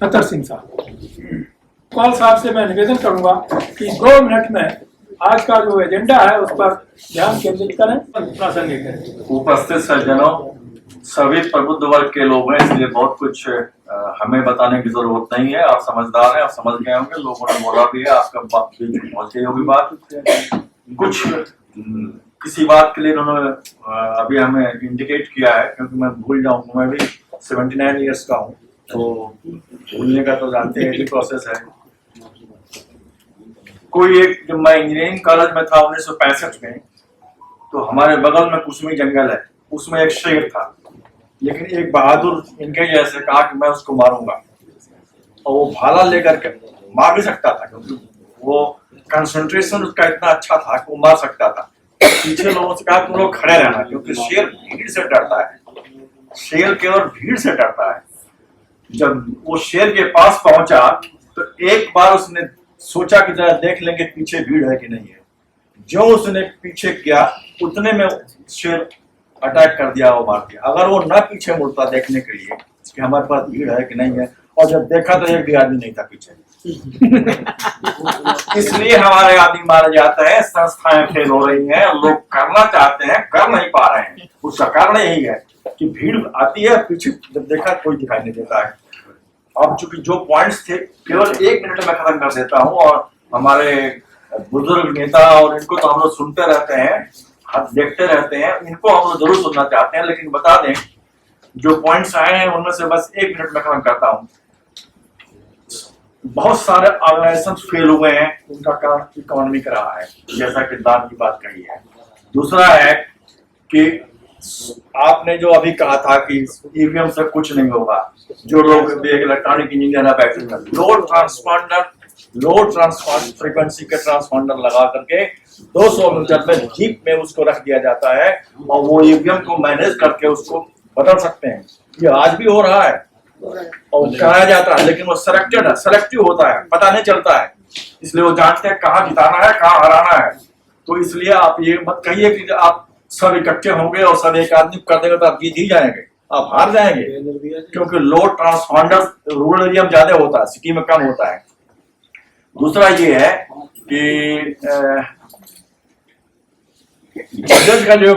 अतर सिंह साहब। कौल साहब से मैं निवेदन करूंगा कि 2 मिनट में आज का जो एजेंडा है उस पर ध्यान केंद्रित करें, प्रासंगिक है। उपस्थित सज्जनों, सभी प्रबुद्ध वर्ग के लोग हैं, इसलिए बहुत कुछ हमें बताने की जरूरत नहीं है। आप समझदार हैं, आप समझ गए होंगे, लोगों ने बोला भी है, आपका बात पहुंच गई होगी बात। कुछ किसी बात के लिए उन्होंने अभी हमें इंडिकेट किया है, क्योंकि मैं भूल जाऊंगा, मैं भी 79 ईयर्स का हूँ, तो भूलने का तो जानते हैं प्रोसेस है। कोई एक, जब मैं इंजीनियरिंग कॉलेज में था 1965 में, तो हमारे बगल में कुसमी जंगल है, उसमें एक शेर था, लेकिन एक बहादुर इनके जैसे कहा कि मैं उसको मारूंगा, और वो भाला लेकर के मार भी सकता था, क्योंकि वो कंसंट्रेशन उसका इतना अच्छा था कि वो मार सकता था। पीछे लोगों से कहा तुम लोग खड़े रहना, क्योंकि शेर भीड़ से डरता है, शेर केवल भीड़ से डरता है। जब वो शेर के पास पहुंचा तो एक बार उसने सोचा कि जरा देख लेंगे पीछे भीड़ है कि नहीं है। जो उसने पीछे किया उतने में शेर अटैक कर दिया, वो मार दिया। अगर वो न पीछे मुड़ता देखने के लिए कि हमारे पास भीड़ है कि नहीं है, और जब देखा तो एक भी आदमी नहीं था पीछे। इसलिए हमारे आदमी मारे जाते हैं, संस्थाएं फेल हो रही हैं, लोग करना चाहते हैं, कर नहीं पा रहे हैं। उसका कारण यही है कि भीड़ आती है, पीछे जब देखा कोई दिखाई नहीं देता है। अब चूंकि जो पॉइंट्स थे केवल 1 मिनट में खत्म कर देता हूँ, और हमारे बुजुर्ग नेता और इनको तो हम लोग सुनते रहते हैं, देखते रहते हैं, इनको हम लोग जरूर सुनना चाहते हैं, लेकिन बता दें जो पॉइंट्स आए हैं उनमें से बस 1 मिनट में खत्म करता हूँ। बहुत सारे ऑर्गेनाइजेशन फेल हुए हैं, उनका कारण इकोनॉमिक रहा है, जैसा कि दान की बात कही है। दूसरा है कि आपने जो अभी कहा था कि ईवीएम से कुछ नहीं होगा, जो लोग इलेक्ट्रॉनिक इंजीनियर है बैठे हैं, लो ट्रांसफॉर्मर फ्रीक्वेंसी के ट्रांसफॉर्मर लगा करके 200 मीटर में जीप में उसको रख दिया जाता है, और वो ईवीएम को मैनेज करके उसको बदल सकते हैं। ये आज भी हो रहा है और कराया जाता है, लेकिन वो सेलेक्टिव होता है, पता नहीं चलता है, इसलिए वो जानते हैं कहाँ जिताना है, कहाँ हराना है। तो इसलिए आप ये मत कहिए कि आप सब इकट्ठे होंगे और सब एक आदमी कर देंगे तो आप जीत ही जाएंगे, आप हार जाएंगे, क्योंकि लोड ट्रांसफॉर्मर रूरल एरिया में ज्यादा होता है, सिटी में कम होता है। दूसरा ये है कि जज का जो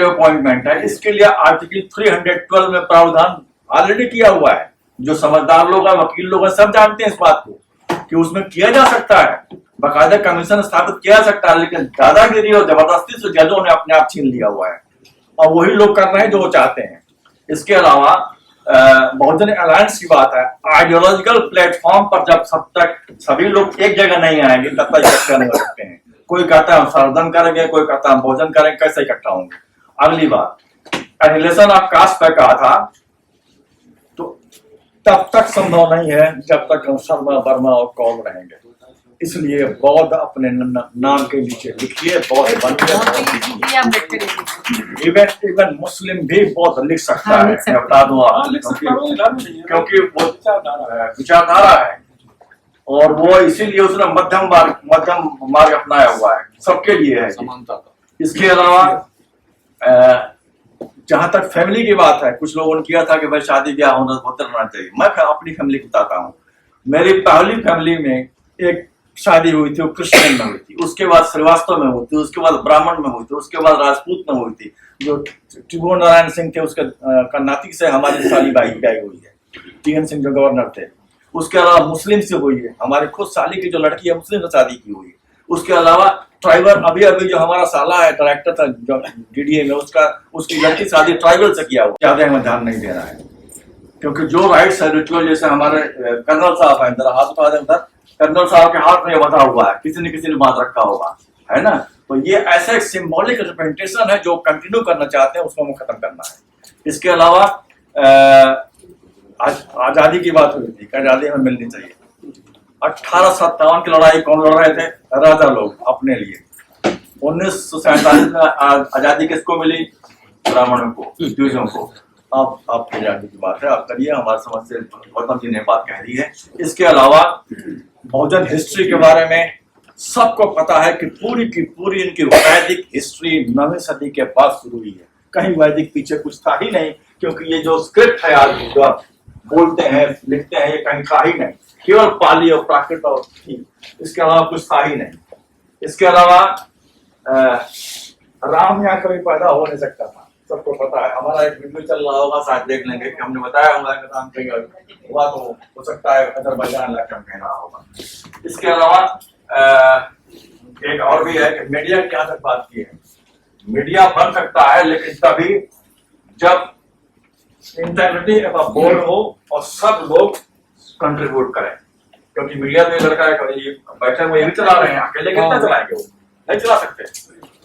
अपॉइंटमेंट है, इसके लिए आर्टिकल 312 में प्रावधान ऑलरेडी किया हुआ है। जो समझदार लोग हैं, वकील लोग हैं, सब जानते हैं इस बात को कि उसमें किया जा सकता है, बाकायदा कमीशन स्थापित किया जा सकता है, लेकिन दादागिरी और जबरदस्ती से जजों ने अपने आप छीन लिया हुआ है, और वही लोग कर रहे हैं जो वो चाहते हैं। इसके अलावा बहुजन अलायंस की बात है, आइडियोलॉजिकल प्लेटफॉर्म पर जब सब तक सभी लोग एक जगह नहीं आएंगे तब तक इकट्ठा नहीं हो सकते हैं। कोई कहता है हम सर्वधर्म करेंगे, कोई कहता है हम भोजन करेंगे, कैसे इकट्ठा होंगे। अगली बात, एनिहिलेशन ऑफ कास्ट पे कहा था, तो तब तक संभव नहीं है जब तक हम शर्मा वर्मा और कौम रहेंगे। इसलिए बौद्ध अपने नाम के नीचे लिखिए, बौद्ध बन गए। इवन मुस्लिम भी बौद्ध लिख सकता है, मैं बता दूं क्योंकि वो विचारधारा है, और वो इसीलिए उसने मध्यम मार्ग अपनाया हुआ है, सबके लिए है। इसके अलावा जहां तक फैमिली की बात है, कुछ लोगों ने किया था कि भाई शादी ब्याह होते रहना चाहिए। मैं अपनी फैमिली बताता हूँ। मेरी पहली फैमिली में एक शादी हुई थी, वो क्रिश्चियन में हुई थी, उसके बाद श्रीवास्तव में हुई थी, उसके बाद ब्राह्मण में हुई थी, उसके बाद राजपूत में हुई थी। जो त्रिभुवन नारायण सिंह थे उसके कर्नाटक से हमारी साली बाई ब्याह हुई है, टीएन सिंह जो गवर्नर थे। उसके अलावा मुस्लिम से हुई है, हमारी खुद साली की जो लड़की है मुस्लिम से शादी की हुई है। उसके अलावा ट्राइबल, अभी जो हमारा साला है डायरेक्टर था डीडीए में, उसकी लड़की शादी ट्राइबल से किया हुआ। ज्यादा हमें ध्यान नहीं दे रहा है, क्योंकि जो राइट्स है रिचुअल, जैसे हमारे कर्नल साहब है, अंदर हाथ उठा दें, कर्नल साहब के हाथ में बंधा हुआ है, किसी ने बात रखा होगा, है ना। तो ये ऐसा एक सिंबॉलिक रिप्रेजेंटेशन है जो कंटिन्यू करना चाहते हैं, उसको हमें खत्म करना है। इसके अलावा आजादी की बात हुई थी, आजादी हमें मिलनी चाहिए। 1857 की लड़ाई कौन लड़ रहे थे? राजा लोग अपने लिए। 1947 में आजादी किसको मिली? ब्राह्मणों को, द्विजों को। अब आपकी आजादी की बात है, आप करिए, हमारे समझ से गौतम जी ने बात कह दी है। इसके अलावा बहुजन हिस्ट्री के बारे में सबको पता है कि पूरी की पूरी इनकी वैदिक हिस्ट्री 9वीं सदी के बाद शुरू हुई है। कहीं वैदिक पीछे कुछ था ही नहीं, क्योंकि ये जो स्क्रिप्ट है आज जो बोलते हैं लिखते हैं, ये कहीं था ही नहीं। केवल पाली और प्राकृत और थी, इसके अलावा कुछ था ही नहीं। इसके अलावा राम यहाँ कभी पैदा हो नहीं सकता था, सबको पता है। हमारा एक वीडियो चल रहा होगा, शायद देख लेंगे कि हमने बताया होगा कि राम कहीं हुआ तो हो सकता है अजरबैजान इलाके में कह रहा होगा। इसके अलावा एक और भी है कि मीडिया की यहाँ तक बात की है, मीडिया बन सकता है लेकिन तभी जब इंटेग्रिटी का बोर्ड हो और सब लोग कंट्रीब्यूट करें, क्योंकि मीडिया में लड़का है बैठे हुए ये भी चला रहे हैं, अकेले कितना चलाएंगे, वो नहीं चला सकते।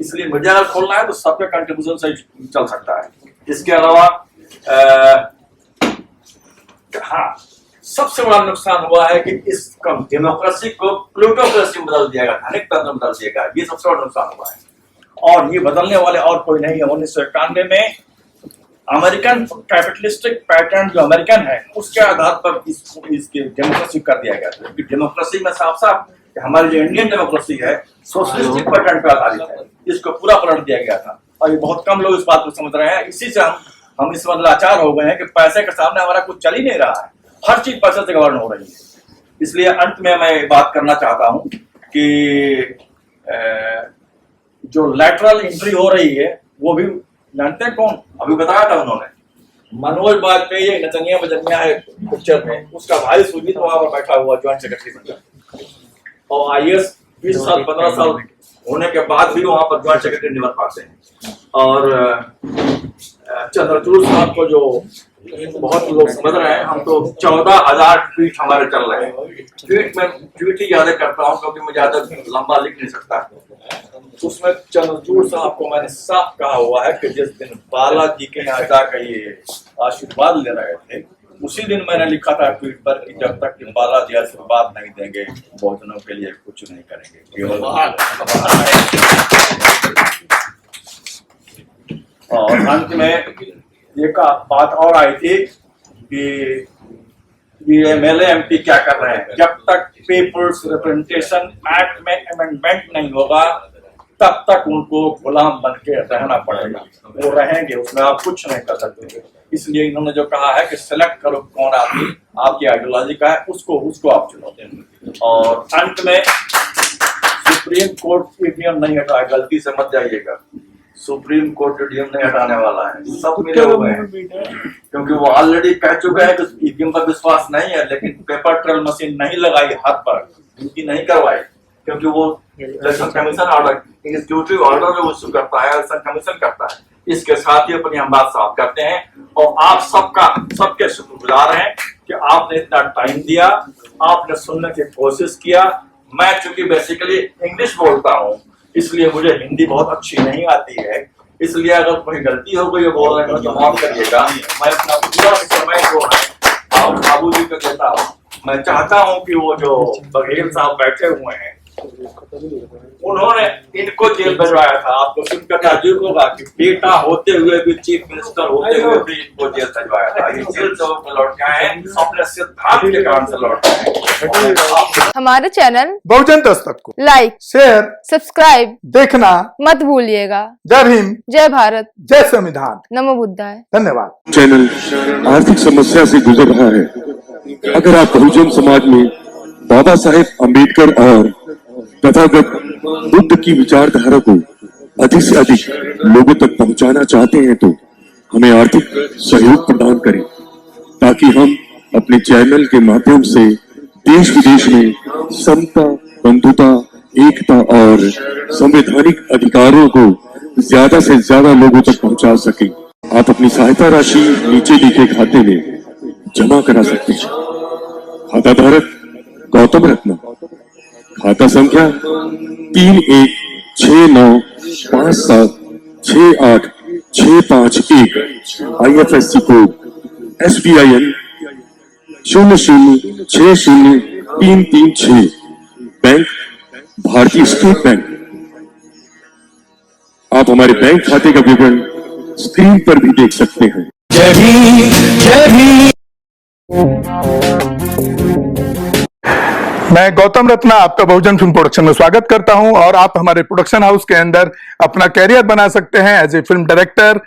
इसलिए मीडिया अगर खोलना है तो सबके कंट्रीब्यूशन से चल सकता है। इसके अलावा हाँ, सबसे बड़ा नुकसान हुआ है कि इस डेमोक्रेसी को प्लूटोक्रेसी में बदल दिया गया, धनिक तंत्र में बदल दिया गया, ये सबसे बड़ा नुकसान हुआ है। और ये बदलने वाले और कोई नहीं है। 1991 में अमेरिकन कैपिटलिस्टिक पैटर्न जो अमेरिकन है उसके आधार पर इसकी डेमोक्रेसी कर दिया गया था। डेमोक्रेसी में साफ साफ हमारी जो इंडियन डेमोक्रेसी है सोशलिस्टिक पैटर्न पर आधारित है, इसको पूरा पलट दिया गया था। और ये बहुत कम लोग इस बात को समझ रहे हैं। इसी से हम इस लाचार हो गए हैं कि पैसे के सामने हमारा कुछ चल ही नहीं रहा है, हर चीज पैसे से गवर्न हो रही है। इसलिए अंत में मैं बात करना चाहता हूं कि जो लैटरल एंट्री हो रही है वो भी जानते हैं कौन, अभी बताया था उन्होंने, मनोज वाजपेयी नचनिया बजनिया है पिक्चर में, उसका भाई सुजीत वहां पर बैठा हुआ ज्वाइंट सेक्रेटरी बनकर, और आईएएस 20 साल 15 साल होने के बाद भी वहां पर ज्वाइंट सेक्रेटरी नहीं बन पाते हैं। और चंद्रचूड़ साहब को जो बहुत लोग समझ रहे हैं, हम तो 14,000 ट्वीट हमारे चल रहे हैं। ट्वीट ही ज्यादा करता हूँ क्योंकि मैं ज्यादा लंबा लिख नहीं सकता। उसमें चंद्रचूड़ साहब को मैंने साफ कहा हुआ है कि जिस दिन बालाजी के यहाँ जाकर ये आशीर्वाद ले रहे थे, उसी दिन मैंने लिखा था ट्वीट पर कि जब तक कि बालाजी आशीर्वाद नहीं देंगे बहुजनों के लिए कुछ नहीं करेंगे, केवल और अंत में एक बात और आई थी कि ये एमएलए एमपी क्या कर रहे हैं। जब तक पीपुल्स रिप्रेजेंटेशन एक्ट में अमेंडमेंट नहीं होगा तब तक उनको गुलाम बन के रहना पड़ेगा, वो रहेंगे, उसमें आप कुछ नहीं कर सकते। इसलिए इन्होंने जो कहा है कि सिलेक्ट करो कौन आदमी आपकी आइडियोलॉजी का है, उसको आप चुनो। और अंत में सुप्रीम कोर्ट ईवीएम नहीं हटाए, गलती से मत जाइएगा, सुप्रीम कोर्ट ईवीएम नहीं हटाने वाला है, सब मिले हुए हैं, क्योंकि वो ऑलरेडी कह चुके हैं कि ईवीएम पर विश्वास नहीं है, लेकिन पेपर ट्रेल मशीन नहीं लगाई हाथ पर, उनकी नहीं करवाई, क्योंकि वो election commission order executive order जो इश्यू करता है, इलेक्शन कमीशन करता है। इसके साथ ही अपनी हम बात साफ करते हैं और आप सबके शुक्रगुजार हैं कि आपने इतना टाइम दिया, आपने सुनने की कोशिश किया। मैं चूंकि बेसिकली इंग्लिश बोलता हूँ इसलिए मुझे हिंदी बहुत अच्छी नहीं आती है, इसलिए अगर कोई गलती हो गई बोल रहे हो तो माफ करिएगा। मैं अपना पूरा समय जो है आप बाबू जी को देता हूँ। मैं चाहता हूँ कि वो जो बघेल साहब बैठे हुए हैं उन्होंने इनको जेल भिजवाया था, आपको सुनकर ताज्जुब होगा कि बेटा होते हुए भी, चीफ मिनिस्टर होते हुए भी इनको जेल भिजवाया था। ये जेल से वो लौट के आए हैं, अपने सिद्धांत के कारण से लौट के आए। हमारे चैनल बहुजन दस्तक को लाइक, शेयर, सब्सक्राइब देखना मत भूलिएगा। जय हिंद, जय भारत, जय संविधान, नमो बुद्धाय। धन्यवाद। चैनल आर्थिक समस्या से गुजर रहा है। अगर आप बहुजन समाज में बाबा साहेब अम्बेडकर और तथागत बुद्ध की विचारधारा को अधिक से अधिक लोगों तक पहुंचाना चाहते हैं तो हमें आर्थिक सहयोग प्रदान करें, ताकि हम अपने चैनल के माध्यम से देश विदेश में समता, बंधुता, एकता और संवैधानिक अधिकारों को ज्यादा से ज्यादा लोगों तक पहुंचा सकें। आप अपनी सहायता राशि नीचे लिखे खाते में जमा करा सकते हैं। खाता धारक गौतम रत्न, खाता संख्या 3169576865 IFSC कोड SBIN 0060336, बैंक भारतीय स्टेट बैंक। आप हमारे बैंक खाते का विवरण स्क्रीन पर भी देख सकते हैं। जय भीम, जय भीम। मैं गौतम रत्ना आपका बहुजन फिल्म प्रोडक्शन में स्वागत करता हूं और आप हमारे प्रोडक्शन हाउस के अंदर अपना कैरियर बना सकते हैं as a film director,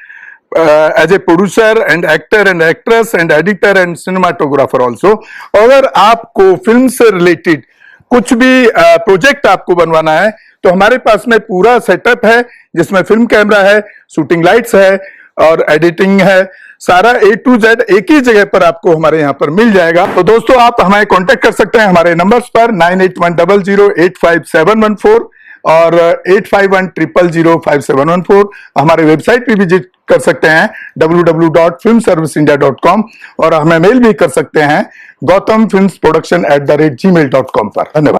as a producer and actor and actress and editor and cinematographer also. अगर आपको फिल्म से रिलेटेड कुछ भी प्रोजेक्ट आपको बनवाना है तो हमारे पास में पूरा सेटअप है, जिसमें फिल्म कैमरा है, शूटिंग लाइट्स है और एडिटिंग है। सारा A to Z एक ही जगह पर आपको हमारे यहाँ पर मिल जाएगा। तो दोस्तों आप हमें कांटेक्ट कर सकते हैं हमारे नंबर्स पर 9810085714 और 8510005714। हमारे वेबसाइट पे विजिट कर सकते हैं www.filmserviceindia.com और हमें मेल भी कर सकते हैं gautamfilmsproduction@gmail.com पर। धन्यवाद।